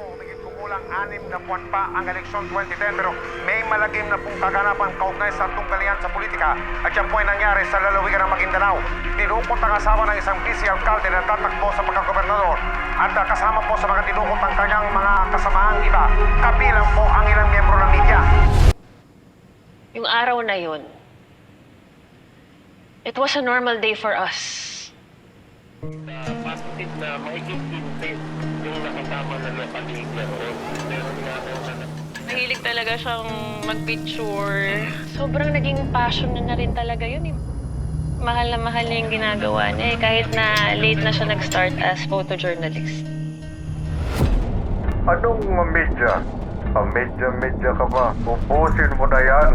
Higit kumulang 6 na buwan pa ang eleksyon 2010 pero may malagim na pong kaganapan kaugnay sa tunggalian sa politika at yan po ay nangyari sa lalawigan ng Maguindanao. Dinukot ang asawa ng isang vice-alkalde na tatakbo sa pagkagobernador at kasama po sa mga dinukot ang kanyang mga kasamaang iba. Kabilang po ang ilang miyembro ng media. Yung araw na yun, it was a normal day for us. Positive na mahigit intent yung nakasama na napamilya roon. Meron nga ako na Mahilig talaga siyang mag-picture. Sobrang naging passion na rin talaga yun eh. Mahal na mahal niya yung ginagawa niya eh, kahit na late na siya nag-start as photojournalist. Anong media? Medya ka ba? Pupusin mo na yan.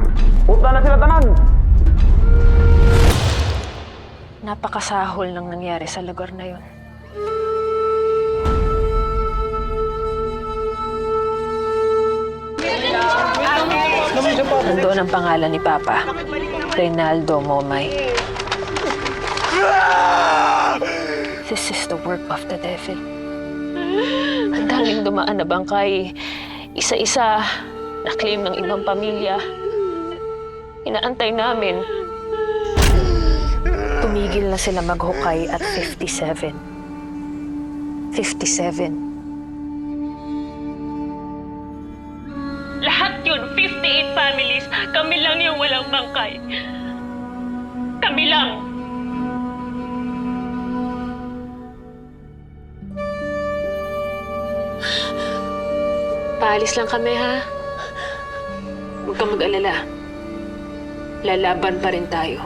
Puta na sila tanan! Napakasahol ng nangyari sa lugar na yun. Nandoon ang pangalan ni Papa, Reynaldo Momay. This is the work of the devil. Ang daming dumaan na bangkay, isa-isa, na-claim ng ibang pamilya. Inaantay namin. Tumigil na sila maghukay at 57. 57. Lahat yun, 58 families. Kami lang yung walang bangkay. Kami lang. Paalis lang kami, ha? Huwag kang mag-alala. Lalaban pa rin tayo.